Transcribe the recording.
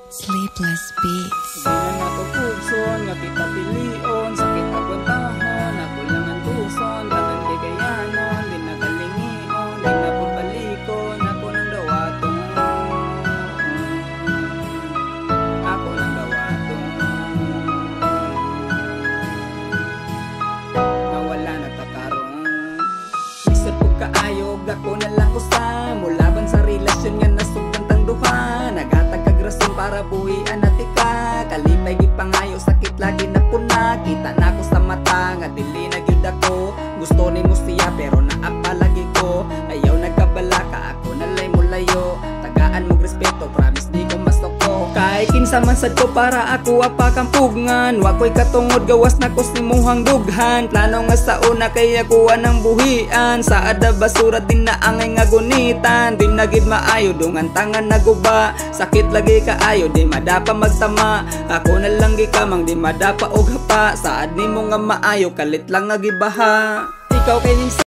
Sleepless Beats. Di na natupugson, nga kita pilion, sakit aguntahon, ako lang ang tuson, tanan di kayanon, di na kalingion, di na pagbalikon, ako nang dawaton. Ako nang dawaton. Nawala na takaron. Isip ko kaayog, ako na lang usa, mulaban sa relasyon nga nasugdan tang duha, nagatag rason para buhian at ika, kalipay gipangayo sakit lagi na puna, kita na ko sa mata nga dili na gyud ako, gusto nimo siya pero naapa lagi ko, ayaw nagkabala ka ako nalay mo layo, tagaan mong respeto promise di ko masoko, kay kinsa man sad ko para ako apa kampugngan, wa ko'y katungod gawas na ko simuhang dughan, plano nga sa una kay ako anang buhian, sa ada basura din na angay nga gunitan, din na gid maayo dungan tangan naguba, sakit lagi kaayo di madapa magtama, ako na lang gikamang di madapa og hapa, saad nimo nga maayo kalit lang nga gibaha, ikaw kay